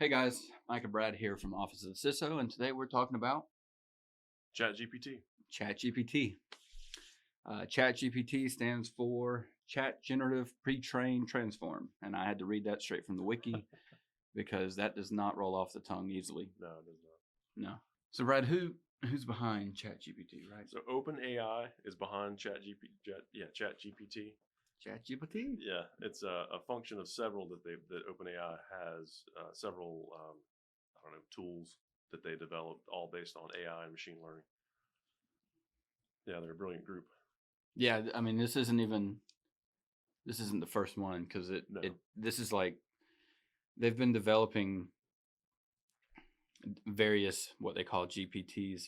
Hey guys, Mike and Brad here from Office of the CISO, and today we're talking about ChatGPT. ChatGPT. ChatGPT stands for Chat Generative Pre-trained Transform, and I had to read that straight from the wiki because that does not roll off the tongue easily. No, it does not. No. So Brad, who's behind ChatGPT, right? So OpenAI is behind ChatGPT. ChatGPT? Yeah, it's a function of several that OpenAI has several tools that they developed, all based on AI and machine learning. Yeah, they're a brilliant group. Yeah, I mean this isn't the first one because this is like they've been developing various what they call GPTs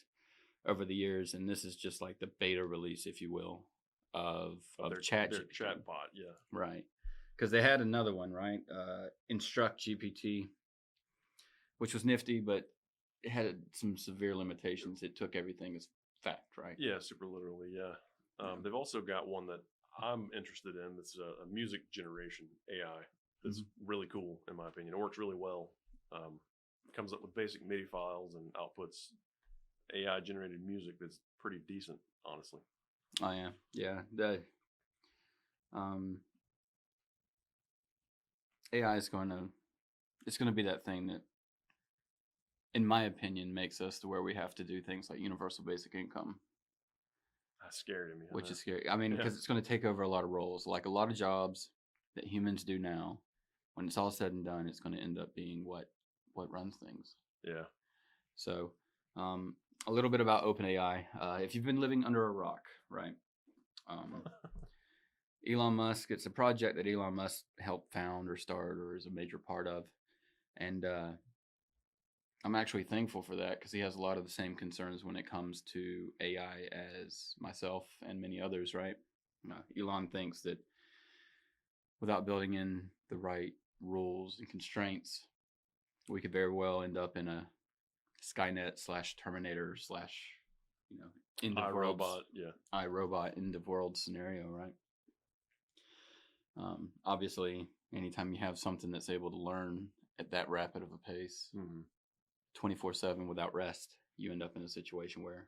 over the years, and this is just like the beta release, if you will, of their ChatGPT. chatbot. Yeah, Right, because they had another one, right? Instruct GPT, which was nifty, but it had some severe limitations. It took everything as fact, right? Yeah, super literally. Yeah. They've also got one that I'm interested in. That's a music generation AI. That's really cool, in my opinion. It works really well. Comes up with basic MIDI files and outputs AI generated music that's pretty decent, honestly. Oh yeah. The AI is going to be that thing that, in my opinion, makes us to where we have to do things like universal basic income. That's scary to me. Which is scary. I mean, because it's going to take over a lot of roles, like a lot of jobs that humans do now. When it's all said and done, it's going to end up being what runs things. Yeah. So, a little bit about OpenAI. If you've been living under a rock, right? Elon Musk. It's a project that Elon Musk helped found or start or is a major part of, and I'm actually thankful for that because he has a lot of the same concerns when it comes to AI as myself and many others, right? Elon thinks that without building in the right rules and constraints, we could very well end up in a Skynet / Terminator / end of world iRobot end of world scenario, right? Obviously, anytime you have something that's able to learn at that rapid of a pace, 24/7 without rest, you end up in a situation where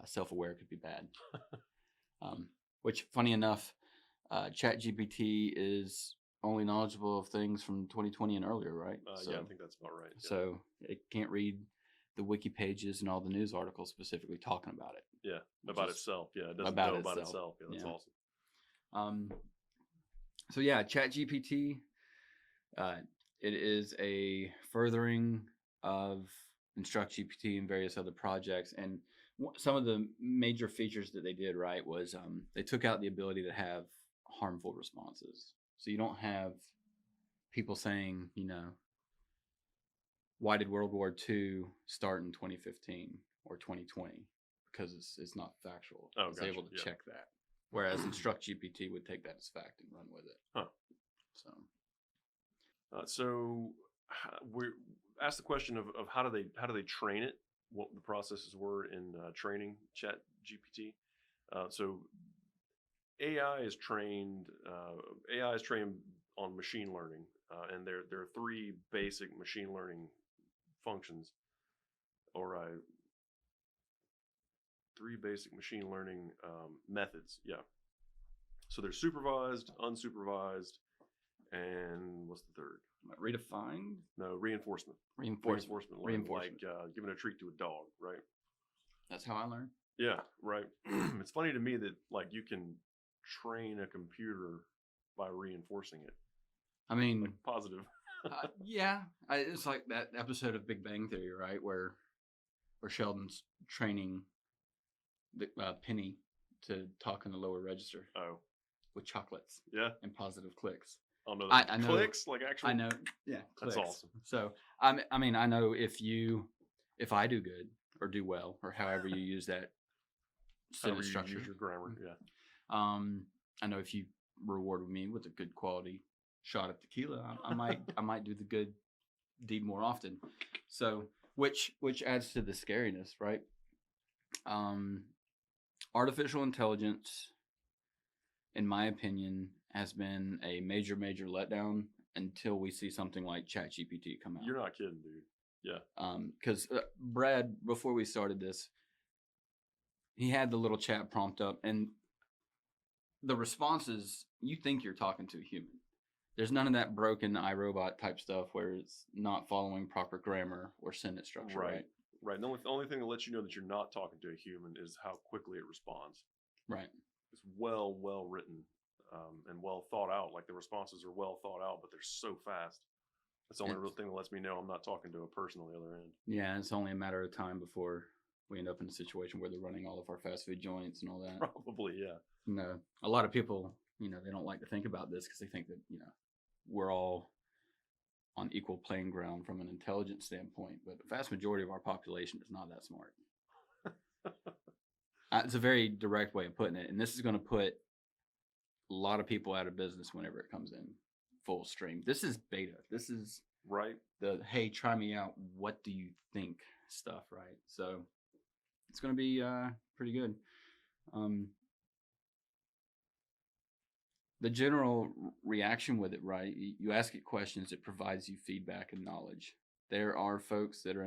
self-aware could be bad. Which, funny enough, ChatGPT is only knowledgeable of things from 2020 and earlier, right? Yeah, I think that's about right. Yeah. So it can't read the wiki pages and all the news articles specifically talking about it. Yeah, about itself. Yeah, it doesn't know about itself. Yeah, that's awesome. So yeah, ChatGPT, it is a furthering of Instruct GPT and various other projects. And some of the major features that they did, right, was they took out the ability to have harmful responses. So you don't have people saying, why did World War II start in 2015 or 2020? Because it's not factual. It's able to check that. Whereas Instruct GPT would take that as fact and run with it. Huh. So we asked the question of how do they train it? What the processes were in training ChatGPT. So AI is trained on machine learning, and there are three basic machine learning functions, three basic machine learning methods. Yeah. So there's supervised, unsupervised, and what's the third? Redefined? No, reinforcement. Reinforcement. Like giving a treat to a dog, right? That's how I learned. Yeah, right. It's funny to me that you can train a computer by reinforcing it. I mean, positive. Yeah, it's like that episode of Big Bang Theory, right, where Sheldon's training the Penny to talk in the lower register. Oh, with chocolates. Yeah, and positive clicks. Oh no, I know clicks like actually. I know. Yeah, clicks. That's awesome. So I mean, I know if I do good or do well or however you use that sentence structure, use your grammar. Yeah. I know if you reward me with a good quality shot of tequila, I might do the good deed more often. So which adds to the scariness, right? Artificial intelligence, in my opinion, has been a major letdown until we see something like ChatGPT come out. You're not kidding, dude. Yeah. Because Brad, before we started this, he had the little chat prompt up, and the responses, you think you're talking to a human. There's none of that broken iRobot type stuff where it's not following proper grammar or sentence structure, right? Right. And the only thing that lets you know that you're not talking to a human is how quickly it responds. Right. It's well written and well thought out. Like the responses are well thought out, but they're so fast. That's the only real thing that lets me know I'm not talking to a person on the other end. Yeah, it's only a matter of time before we end up in a situation where they're running all of our fast food joints and all that. Probably, yeah. No, a lot of people, they don't like to think about this because they think that, we're all on equal playing ground from an intelligence standpoint, but the vast majority of our population is not that smart. It's a very direct way of putting it, and this is going to put a lot of people out of business whenever it comes in full stream. This is beta. This is right. The hey, try me out. What do you think stuff, right? So it's going to be pretty good. The general reaction with it, right? You ask it questions, it provides you feedback and knowledge. There are folks that are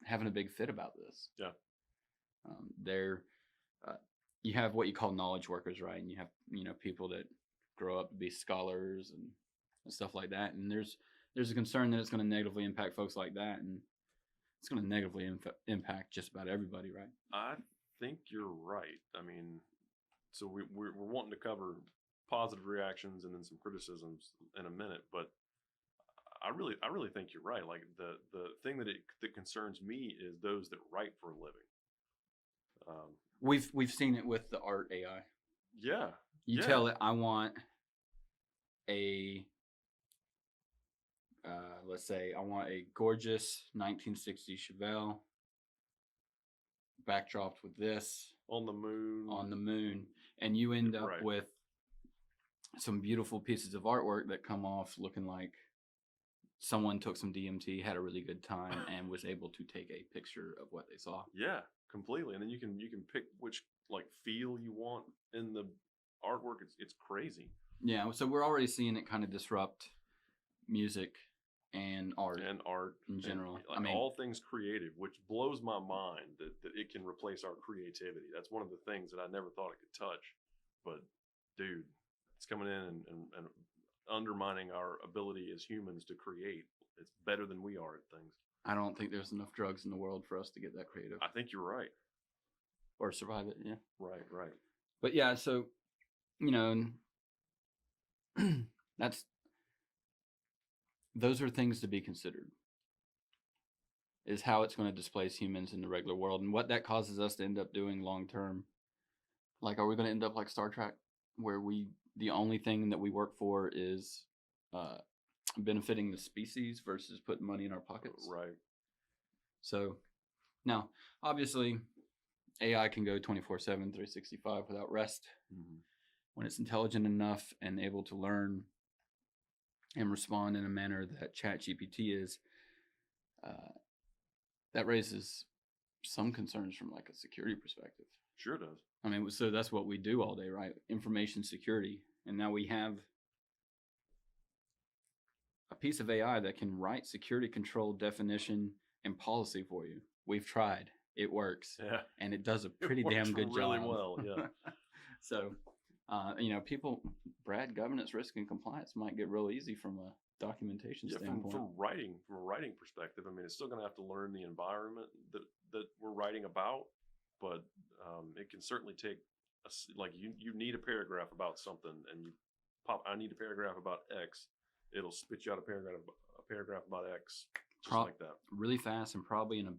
having a big fit about this. Yeah. You have what you call knowledge workers, right? And you have people that grow up to be scholars and stuff like that. And there's a concern that it's going to negatively impact folks like that, and it's going to negatively impact just about everybody, right? I think you're right. I mean, so we're wanting to cover positive reactions and then some criticisms in a minute, but I really think you're right. Like the thing that concerns me is those that write for a living. We've seen it with the art AI. Yeah. You tell it, I want let's say I want a gorgeous 1960s Chevelle backdropped with this on the moon, and you end up with some beautiful pieces of artwork that come off looking like someone took some DMT, had a really good time, and was able to take a picture of what they saw. Yeah, completely. And then you can pick which feel you want in the artwork. It's crazy. Yeah, so we're already seeing it kind of disrupt music and art in general. I mean, all things creative, which blows my mind that it can replace our creativity. That's one of the things that I never thought it could touch. But dude, it's coming in and undermining our ability as humans to create. It's better than we are at things. I don't think there's enough drugs in the world for us to get that creative. I think you're right. Or survive it, yeah. Right. But yeah, so, those are things to be considered, is how it's going to displace humans in the regular world and what that causes us to end up doing long term. Like, are we going to end up like Star Trek, where the only thing that we work for is benefiting the species versus putting money in our pockets? Right. So now, obviously, AI can go 24/7, 365 without rest. Mm-hmm. When it's intelligent enough and able to learn and respond in a manner that ChatGPT is, that raises some concerns from a security perspective. Sure does. I mean, so that's what we do all day, right? Information security. And now we have a piece of AI that can write security control definition and policy for you. We've tried. It works. Yeah. And it does a pretty damn good job. Really well, yeah. So, people, Brad, governance, risk, and compliance might get real easy from a documentation standpoint. From a writing perspective, I mean, it's still going to have to learn the environment that we're writing about, but it can certainly take you need a paragraph about something, and you pop, I need a paragraph about X. It'll spit you out a paragraph about X, just like that. Really fast, and probably in a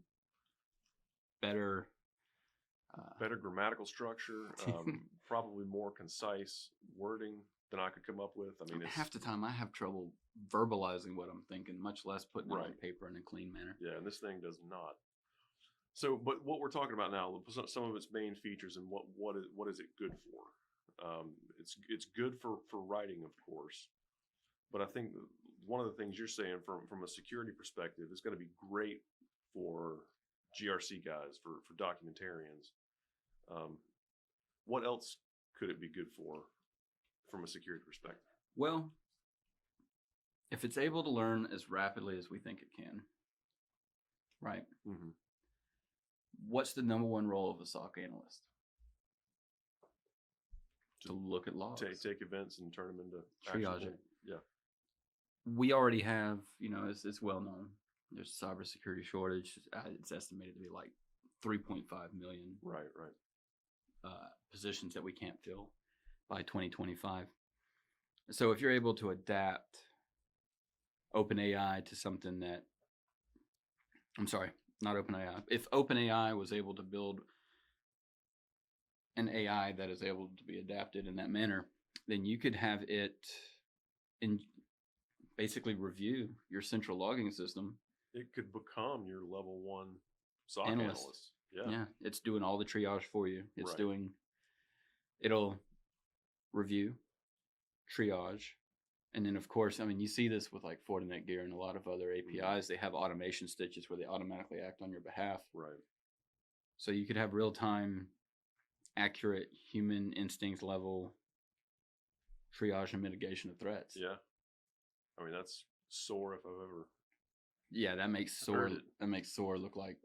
better grammatical structure, probably more concise wording than I could come up with. I mean, half the time I have trouble verbalizing what I'm thinking, much less putting it on paper in a clean manner. Yeah, and this thing does not. So, but what we're talking about now, some of its main features and what is it good for? It's good for writing, of course, but I think one of the things you're saying from a security perspective is going to be great for GRC guys, for documentarians. What else could it be good for from a security perspective? Well, if it's able to learn as rapidly as we think it can, right? Mm-hmm. What's the number one role of a SOC analyst? To look at logs, take events and turn them into triage actionable. it. Yeah. We already have, it's well known. There's a cybersecurity shortage. It's estimated to be like 3.5 million Right. positions that we can't fill by 2025. So if you're able to adapt OpenAI to something that, I'm sorry, not OpenAI. If OpenAI was able to build an AI that is able to be adapted in that manner, then you could have it basically review your central logging system. It could become your level 1 SOC analyst. Yeah, it's doing all the triage for you. It's Right. It'll review, triage, and then of course, I mean, you see this with like Fortinet Gear and a lot of other APIs. They have automation stitches where they automatically act on your behalf. Right. So you could have real-time, accurate human instincts level triage and mitigation of threats. Yeah. I mean, that's SOAR if I've ever. Yeah, that makes SOAR look like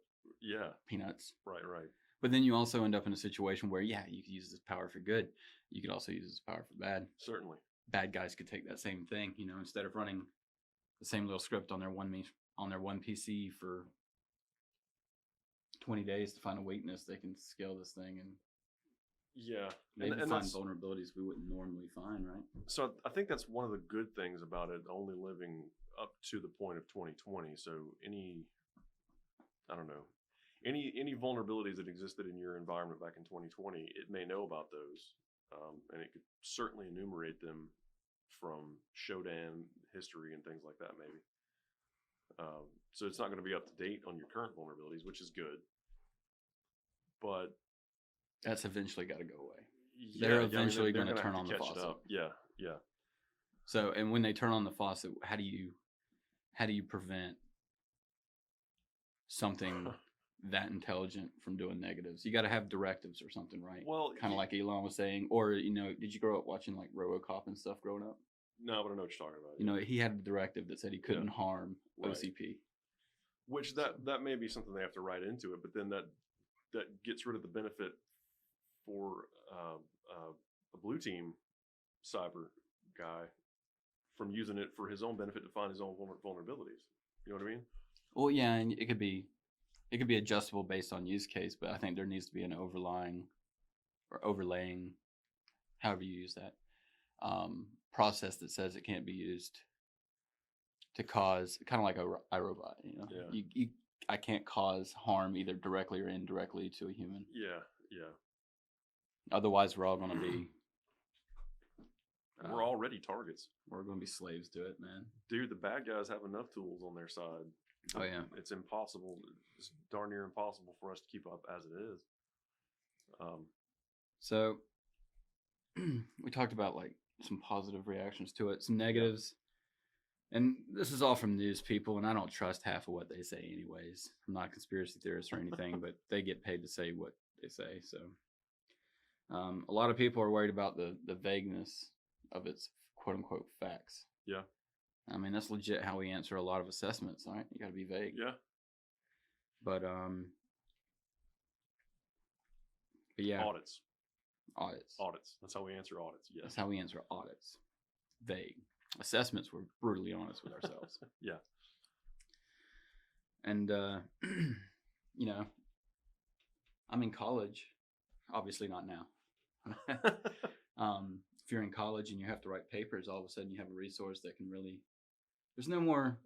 peanuts. Right. But then you also end up in a situation where, you could use this power for good. You could also use this power for bad. Certainly. Bad guys could take that same thing, instead of running the same little script on their one PC for 20 days to find a weakness, they can scale this thing and maybe find vulnerabilities we wouldn't normally find, right? So I think that's one of the good things about it only living up to the point of 2020. So any vulnerabilities that existed in your environment back in 2020, it may know about those, and it could certainly enumerate them from Shodan history and things like that, maybe. So it's not going to be up to date on your current vulnerabilities, which is good. But that's eventually got to go away. They're eventually going to turn on the faucet. Yeah. So, and when they turn on the faucet, how do you prevent something that intelligent from doing negatives? You got to have directives or something, right? Well, kind of like Elon was saying, or did you grow up watching like RoboCop and stuff growing up? No, but I know what you're talking about. He had a directive that said he couldn't harm OCP. Which that may be something they have to write into it, but then that gets rid of the benefit for a blue team cyber guy from using it for his own benefit to find his own vulnerabilities. You know what I mean? Well, yeah, and it could be adjustable based on use case, but I think there needs to be an overlaying, however you use that, process that says it can't be used to cause, kind of like iRobot. I can't cause harm either directly or indirectly to a human. Yeah. Otherwise, we're all going to be. We're already targets. We're going to be slaves to it, man. Dude, the bad guys have enough tools on their side. Oh yeah, it's impossible. It's darn near impossible for us to keep up as it is. So we talked about like some positive reactions to it, some negatives. And this is all from news people, and I don't trust half of what they say anyways. I'm not a conspiracy theorist or anything, but they get paid to say what they say. So a lot of people are worried about the vagueness of its quote-unquote facts. Yeah. I mean, that's legit how we answer a lot of assessments, right? You got to be vague. Yeah. But yeah. Audits. That's how we answer audits. Yes. That's how we answer audits. Vague. Assessments, we're brutally honest with ourselves. Yeah. And, I'm in college. Obviously not now. If you're in college and you have to write papers, all of a sudden you have a resource that can really, there's no more,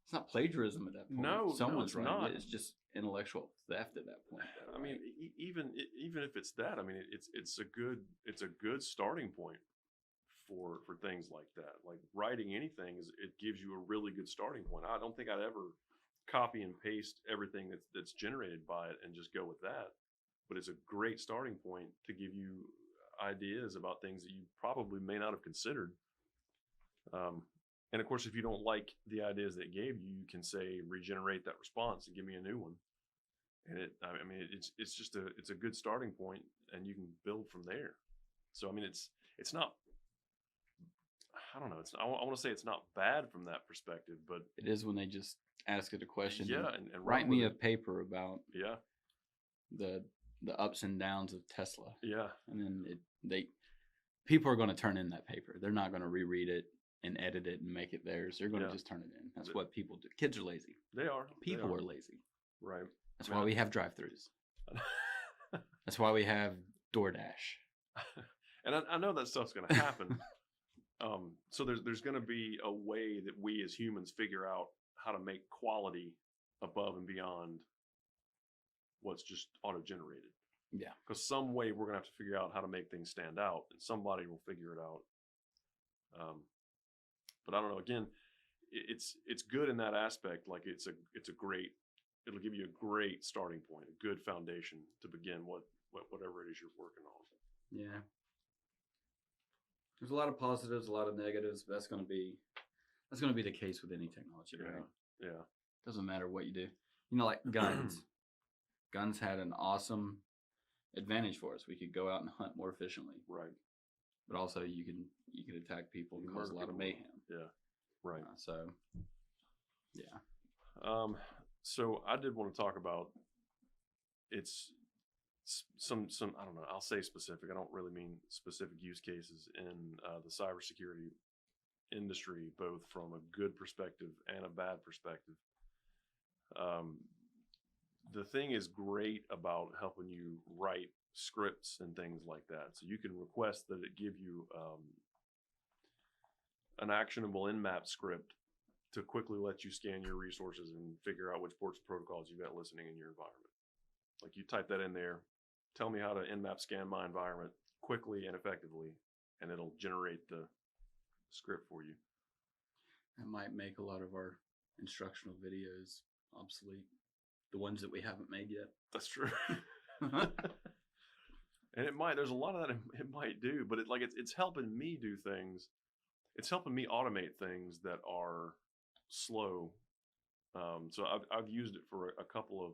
it's not plagiarism at that point. No, someone's it's writing not. it. It's just intellectual theft at that point. I mean, even if it's that, I mean, it's a good starting point for things like that. Like writing anything it gives you a really good starting point. I don't think I'd ever copy and paste everything that's generated by it and just go with that. But it's a great starting point to give you ideas about things that you probably may not have considered. And of course, if you don't like the ideas that it gave you, you can say regenerate that response and give me a new one. And it's just a good starting point, and you can build from there. So I mean, it's not. I don't know. I want to say it's not bad from that perspective, but It is when they just ask it a question. yeah, and Write run me with a it. paper about Yeah, the ups and downs of Tesla, yeah, and then people are going to turn in that paper. They're not going to reread it and edit it and make it theirs. They're going to yeah. just turn it in. That's Th- what people do. Kids are lazy. They are. People are lazy. Right. That's I mean, why we have drive-throughs. That's why we have DoorDash. and I know that stuff's going to happen. So there's going to be a way that we as humans figure out how to make quality above and beyond what's just auto-generated. Yeah. Because some way we're going to have to figure out how to make things stand out, and somebody will figure it out. But I don't know. Again, it's good in that aspect. Like it's a great. It'll give you a great starting point, a good foundation to begin whatever it is you're working on. Yeah. There's a lot of positives, a lot of negatives, but that's going to be the case with any technology, right? Yeah. Doesn't matter what you do. You know, like guns. Guns had an awesome advantage for us. We could go out and hunt more efficiently. Right. But also you can attack people and cause a lot of mayhem. Yeah. Right. So yeah. So I did want to talk about it's some I don't know. I'll say specific. I don't really mean specific use cases in the cybersecurity industry, both from a good perspective and a bad perspective. The thing is great about helping you write scripts and things like that. So you can request that it give you an actionable Nmap script to quickly let you scan your resources and figure out which ports and protocols you've got listening in your environment. Like you type that in there, tell me how to Nmap scan my environment quickly and effectively, and it'll generate the script for you. That might make a lot of our instructional videos obsolete. The ones that we haven't made yet. That's true. And it might. There's a lot of that it might do, but it's helping me do things. It's helping me automate things that are slow. So I've used it for a couple of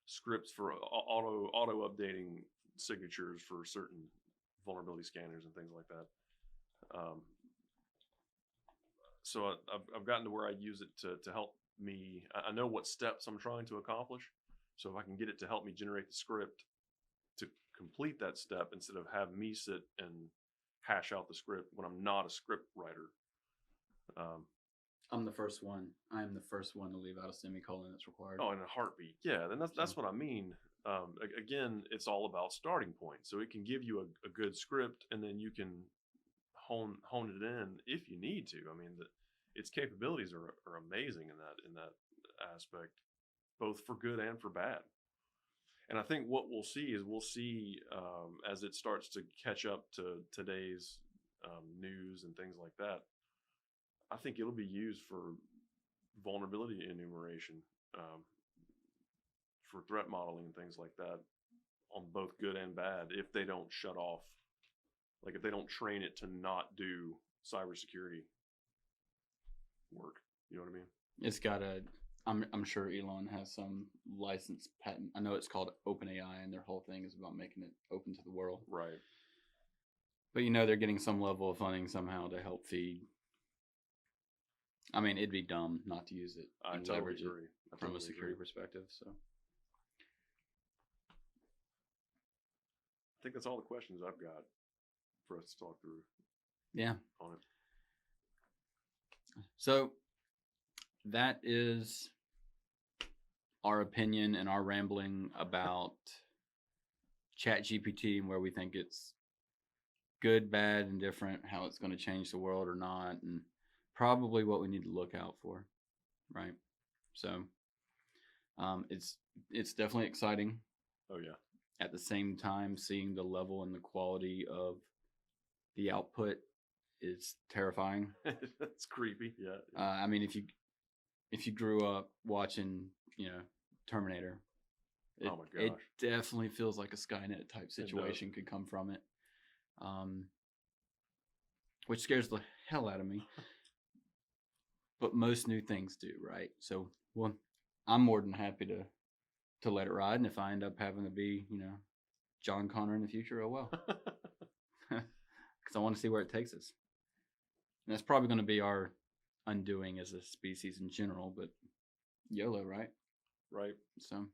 scripts for auto updating signatures for certain vulnerability scanners and things like that. So I've gotten to where I use it to help me. I know what steps I'm trying to accomplish. So if I can get it to help me generate the script to complete that step instead of have me sit and hash out the script when I'm not a script writer. I'm the first one. I am the first one to leave out a semicolon that's required. Oh, in a heartbeat. Yeah, then that's what I mean. Again, it's all about starting point. So it can give you a good script, and then you can hone it in if you need to. I mean, its capabilities are amazing in that aspect, both for good and for bad. And I think what we'll see as it starts to catch up to today's news and things like that. I think it'll be used for vulnerability enumeration, for threat modeling and things like that, on both good and bad. If they don't shut off, like if they don't train it to not do cybersecurity work, you know what I mean? It's got I'm sure Elon has some licensed patent. I know it's called OpenAI, and their whole thing is about making it open to the world. Right. But they're getting some level of funding somehow to help feed. I mean, it'd be dumb not to use it and totally leverage agree. it from a security perspective. So I think that's all the questions I've got for us to talk through. Yeah. On it. So that is our opinion and our rambling about ChatGPT and where we think it's good, bad, and different, how it's going to change the world or not, and probably what we need to look out for, right? So it's definitely exciting. Oh yeah. At the same time, seeing the level and the quality of the output is terrifying. That's creepy. Yeah. I mean, if you grew up watching, Terminator, oh my gosh, it definitely feels like a Skynet type situation could come from it, which scares the hell out of me. But most new things do, right? So, well, I'm more than happy to let it ride, and if I end up having to be, John Connor in the future, oh well, because I want to see where it takes us. And that's probably going to be our undoing as a species in general, but YOLO, right? Right. So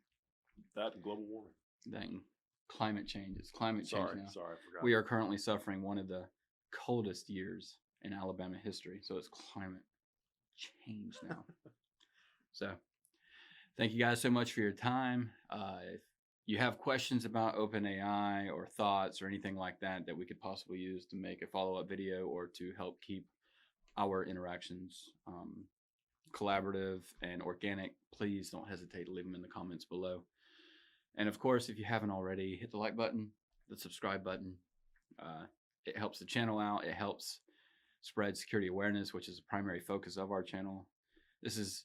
That and global warming. dang, climate change. It's climate change now. Sorry, I forgot. We are currently suffering one of the coldest years in Alabama history. So it's climate change now. So thank you guys so much for your time. If you have questions about OpenAI or thoughts or anything like that that we could possibly use to make a follow-up video or to help keep our interactions collaborative and organic, please don't hesitate to leave them in the comments below. And of course, if you haven't already, hit the like button, the subscribe button. It helps the channel out. It helps spread security awareness, which is the primary focus of our channel. This is,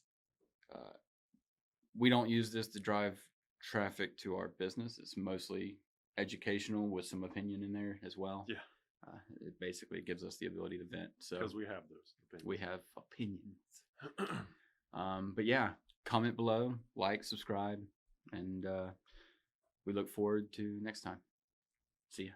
we don't use this to drive traffic to our business. It's mostly educational with some opinion in there as well. Yeah. It basically gives us the ability to vent. So Because we have those opinions. we have opinions. But yeah, comment below, like, subscribe, and we look forward to next time. See ya.